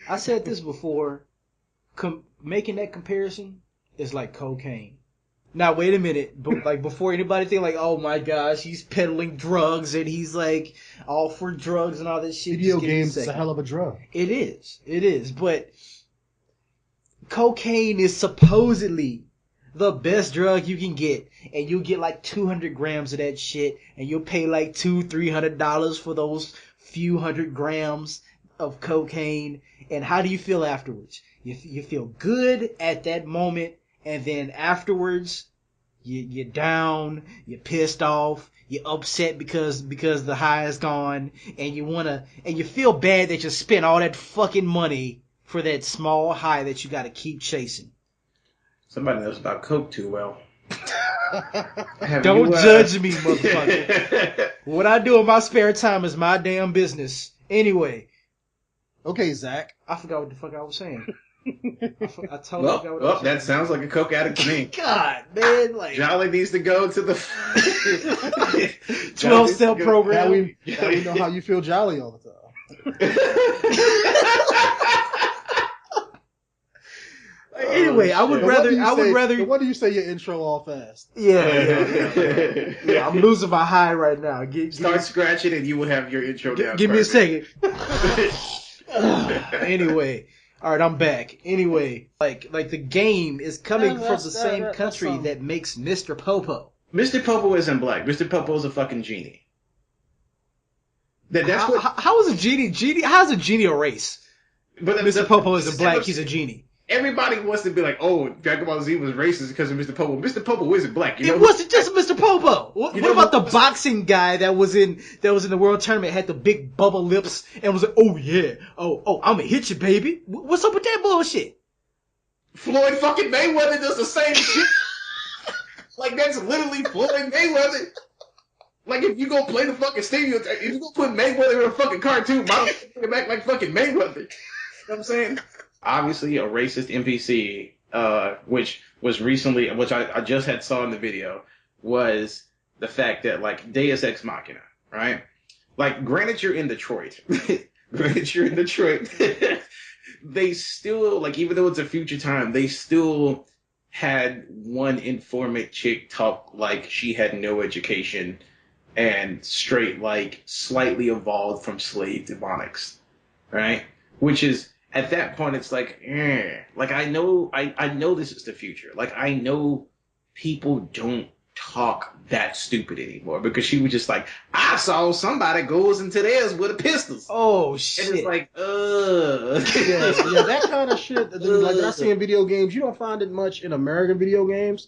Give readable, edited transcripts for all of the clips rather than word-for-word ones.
I said this before. Making that comparison is like cocaine. Now wait a minute, but like before anybody think like, oh my gosh, he's peddling drugs and he's like all for drugs and all this shit. Video games is a hell of a drug. It is, but cocaine is supposedly the best drug you can get, and you'll get like 200 grams of that shit, and you'll pay like $200-$300 for those few hundred grams of cocaine. And how do you feel afterwards? You feel good at that moment, and then afterwards, you're down, you're pissed off, you're upset because the high is gone, and you feel bad that you spent all that fucking money for that small high that you got to keep chasing. Somebody knows about coke too well. Don't judge me, motherfucker. What I do in my spare time is my damn business. Anyway. Okay, Zach. I forgot what the fuck I was saying. I totally forgot what I was saying. That sounds like a coke addict to me. God, man. Like, Jolly needs to go to the 12-step program. Now we know how you feel jolly all the time. Anyway, I would rather. What do you say your intro all fast? Yeah. I'm losing my high right now. Start scratching and you will have your intro down. Give me a second. Anyway, all right, I'm back. Anyway, like the game is coming from the same country that makes Mr. Popo. Mr. Popo isn't black. Mr. Popo is a fucking genie. How is a genie? How's a genie a race? But Mr. Popo isn't black. He's a genie. Everybody wants to be like, oh, Dragon Ball Z was racist because of Mr. Popo. Mr. Popo isn't black. It wasn't just Mr. Popo. What about the boxing guy that was in the world tournament, had the big bubble lips and was like, oh yeah, oh, I'm gonna hit you, baby. What's up with that bullshit? Floyd fucking Mayweather does the same shit. Like, that's literally Floyd Mayweather. Like, if you go play the fucking stereotype, if you go put Mayweather in a fucking cartoon, why don't you act like fucking Mayweather? You know what I'm saying? Obviously, a racist NPC, which was recently, which I just had saw in the video, was the fact that, like, Deus Ex Machina, right? Like, granted you're in Detroit. They still, like, even though it's a future time, they still had one informant chick talk like she had no education and straight, like, slightly evolved from slave demonics, right? Which is, at that point, it's like, like, I know this is the future. Like, I know people don't talk that stupid anymore, because she was just like, I saw somebody goes into theirs with a pistol. Oh, shit. And it's like, Yeah, that kind of shit, like, that I see in video games, you don't find it much in American video games,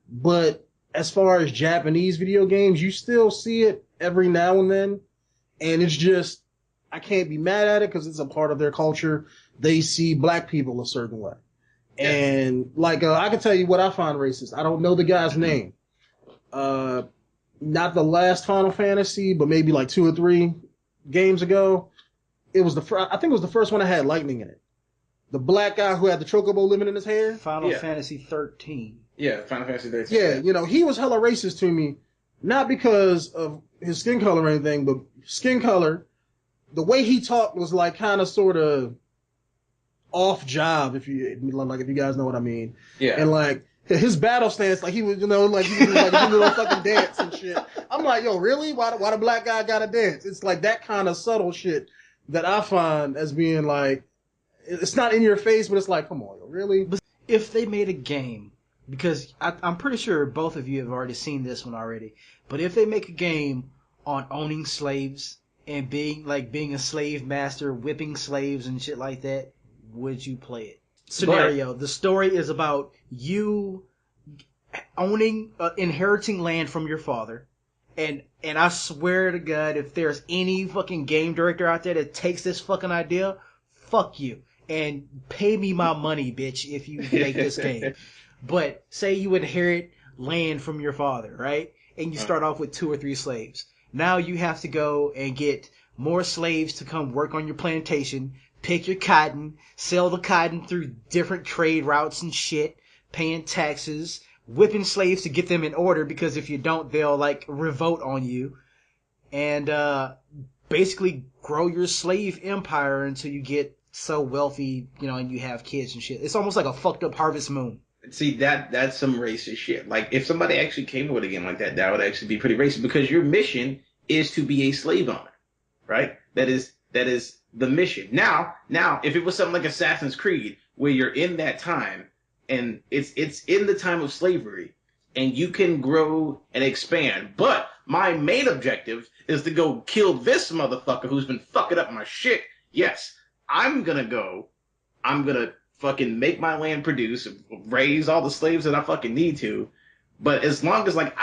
but as far as Japanese video games, you still see it every now and then, and it's just, I can't be mad at it because it's a part of their culture. They see black people a certain way. Yeah. And, like, I can tell you what I find racist. I don't know the guy's name. Not the last Final Fantasy, but maybe like 2 or 3 games ago. I think it was the first one that had lightning in it. The black guy who had the chocobo living in his hair. Final Fantasy 13. Yeah, Final Fantasy 13. Yeah, you know, he was hella racist to me. Not because of his skin color or anything, but skin color. The way he talked was like kind of sort of off job, if you guys know what I mean. Yeah. And like his battle stance, like he was, like he was like doing a fucking dance and shit. I'm like, yo, really? Why the black guy gotta dance? It's like that kind of subtle shit that I find as being like, it's not in your face, but it's like, come on, yo, really? If they made a game, because I'm pretty sure both of you have already seen this one already, but if they make a game on owning slaves and being a slave master, whipping slaves and shit like that, would you play it? Scenario. The story is about you owning, inheriting land from your father. And I swear to God, if there's any fucking game director out there that takes this fucking idea, fuck you. And pay me my money, bitch, if you make this game. But say you inherit land from your father, right? And you start off with 2 or 3 slaves. Now you have to go and get more slaves to come work on your plantation, pick your cotton, sell the cotton through different trade routes and shit, paying taxes, whipping slaves to get them in order, because if you don't, they'll like revolt on you, and basically grow your slave empire until you get so wealthy, and you have kids and shit. It's almost like a fucked up Harvest Moon. See, that's some racist shit. Like, if somebody actually came with a game like that, that would actually be pretty racist, because your mission is to be a slave owner, right? That is the mission. Now, if it was something like Assassin's Creed, where you're in that time, and it's in the time of slavery, and you can grow and expand, but my main objective is to go kill this motherfucker who's been fucking up my shit. Yes, I'm gonna fucking make my land produce, raise all the slaves that I fucking need to. But as long as, like,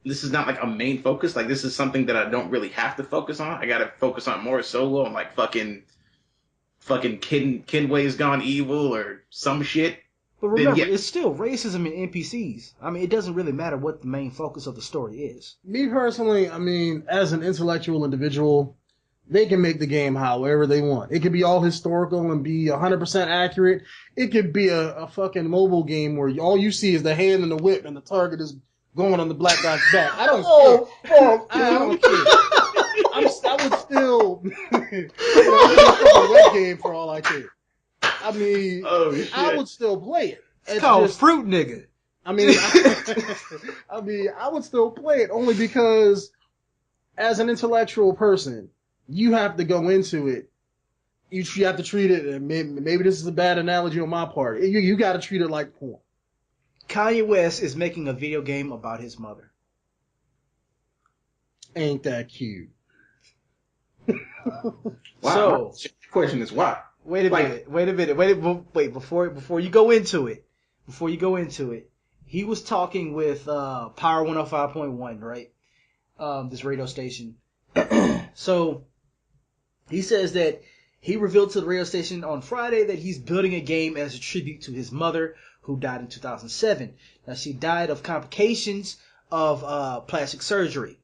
this is not like a main focus, like, this is something that I don't really have to focus on. I gotta focus on more solo and like fucking Kenway's Gone Evil or some shit. But remember, it's still racism in NPCs. I mean, it doesn't really matter what the main focus of the story is. Me personally, I mean, as an intellectual individual, they can make the game however they want. It could be all historical and be 100% accurate. It could be a fucking mobile game where all you see is the hand and the whip and the target is going on the black guy's back. I don't care. I don't care. I would still a web game for all I care. I mean, I would still play it. It's called Fruit Nigga. I mean, I would still play it only because as an intellectual person, you have to go into it. You have to treat it, and maybe this is a bad analogy on my part. You got to treat it like porn. Kanye West is making a video game about his mother. Ain't that cute? Wow. So, the question is why? Wait a minute. Wait, before you go into it, he was talking with Power 105.1, right? This radio station. So he says that he revealed to the radio station on Friday that he's building a game as a tribute to his mother, who died in 2007. Now, she died of complications of plastic surgery.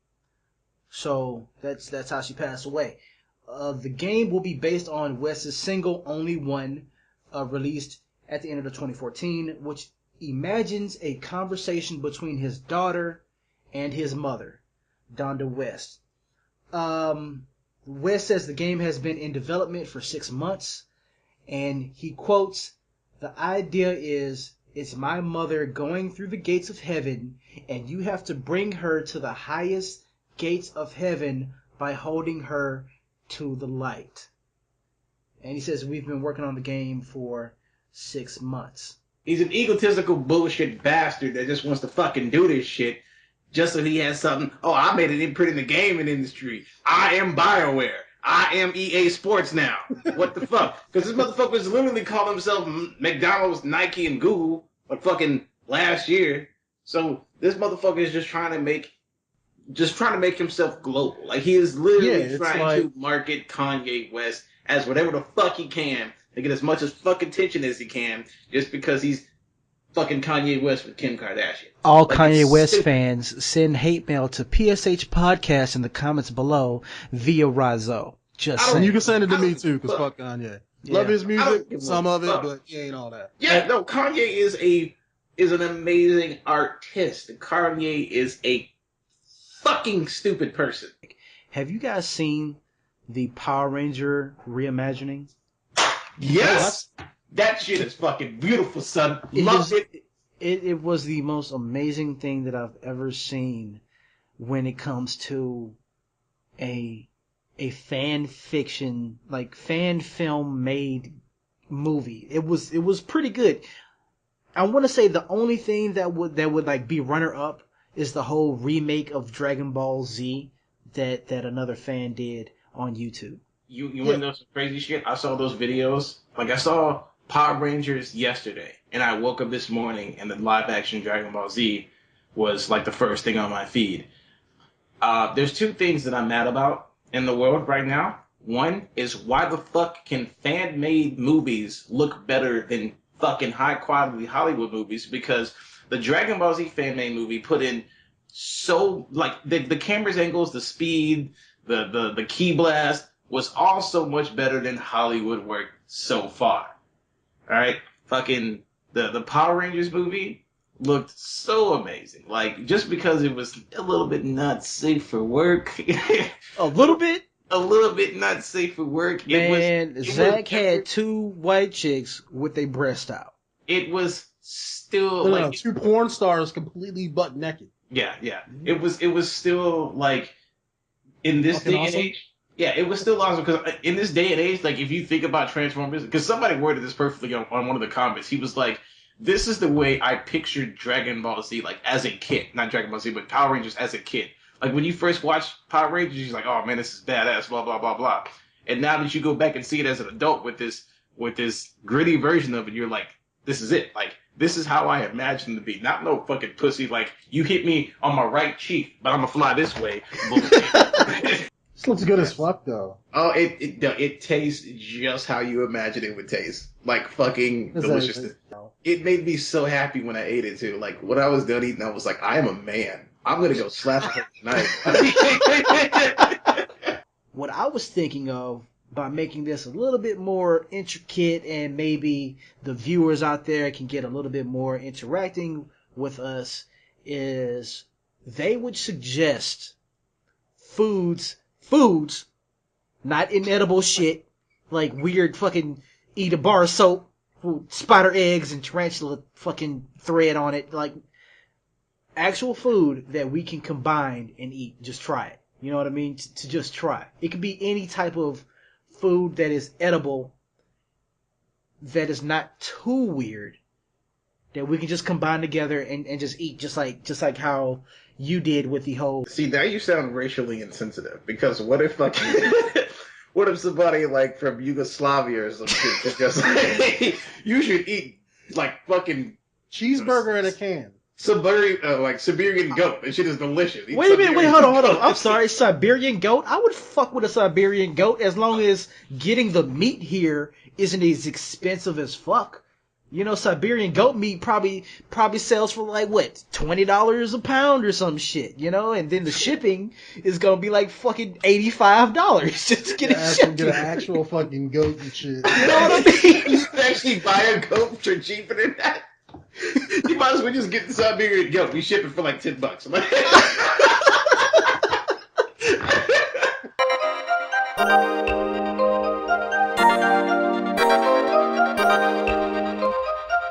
So that's how she passed away. The game will be based on West's single Only One, released at the end of 2014, which imagines a conversation between his daughter and his mother, Donda West. West says the game has been in development for 6 months, and he quotes, "The idea is, it's my mother going through the gates of heaven, and you have to bring her to the highest gates of heaven by holding her to the light." And he says, we've been working on the game for 6 months. He's an egotistical bullshit bastard that just wants to fucking do this shit just so he has something. Oh, I made an imprint in the gaming industry. I am BioWare. I am EA Sports now. What the fuck? Because this motherfucker is literally calling himself McDonald's, Nike, and Google like fucking last year. So this motherfucker is just trying to make himself global. Like, he is literally trying to market Kanye West as whatever the fuck he can to get as much as fucking attention as he can, just because he's fucking Kanye West with Kim Kardashian. All Kanye West fans, send hate mail to PSH Podcast in the comments below via Ryzoe. Just saying. And you can send it to me too, because fuck Kanye. Yeah. Love his music, some of it, but he ain't all that. Yeah, no, Kanye is an amazing artist. Kanye is a fucking stupid person. Have you guys seen the Power Ranger reimagining? Yes! That shit is fucking beautiful, son. Love it. It was the most amazing thing that I've ever seen when it comes to a fan fiction, like fan film made movie. It was pretty good. I want to say the only thing that would like be runner up is the whole remake of Dragon Ball Z that another fan did on YouTube. You want to know some crazy shit? I saw those videos. Like, I saw Power Rangers yesterday, and I woke up this morning and the live action Dragon Ball Z was like the first thing on my feed. There's two things that I'm mad about in the world right now. One is, why the fuck can fan-made movies look better than fucking high-quality Hollywood movies? Because the Dragon Ball Z fan-made movie put in so, like, the camera's angles, the speed, the key blast was all so much better than Hollywood work so far. Alright? Fucking, the Power Rangers movie looked so amazing. Like, just because it was a little bit not safe for work. A little bit? a little bit not safe for work. Zach had 2 white chicks with their breast out. It was still No, 2 porn stars completely butt naked. Yeah. It was still like in this day and age. Yeah, it was still awesome because in this day and age, like if you think about Transformers, because somebody worded this perfectly on one of the comments. He was like, "This is the way I pictured Dragon Ball Z, like as a kid, not Dragon Ball Z, but Power Rangers as a kid. Like when you first watch Power Rangers, you're like, oh man, this is badass, blah blah blah blah. And now that you go back and see it as an adult with this gritty version of it, you're like, this is it. Like this is how I imagine to be. Not no fucking pussy. Like you hit me on my right cheek, but I'm gonna fly this way." This looks good as fuck, though. Oh, it tastes just how you imagine it would taste. Like fucking delicious. It made me so happy when I ate it too. Like when I was done eating, I was like, I am a man. I'm gonna go slap her tonight. What I was thinking of by making this a little bit more intricate, and maybe the viewers out there can get a little bit more interacting with us, is they would suggest foods, not inedible shit, like weird fucking eat a bar of soap with spider eggs and tarantula fucking thread on it, like actual food that we can combine and eat. Just try it. You know what I mean? To just try. It could be any type of food that is edible, that is not too weird, that we can just combine together and just eat, just like how you did with the whole. See, now you sound racially insensitive, because what if what if somebody like from Yugoslavia or some shit is just like, you should eat like fucking cheeseburger in a can. Siberian goat. That shit is delicious. Wait a minute, hold on. I'm sorry, Siberian goat? I would fuck with a Siberian goat as long as getting the meat here isn't as expensive as fuck. You know, Siberian goat meat probably sells for like what, $20 a pound or some shit, you know, and then the shipping is gonna be like fucking $85 just to get it shipped. Get an actual fucking goat and shit. You know what I mean? You can actually buy a goat for cheaper than that. You might as well just get the Siberian goat. We ship it for like $10. Like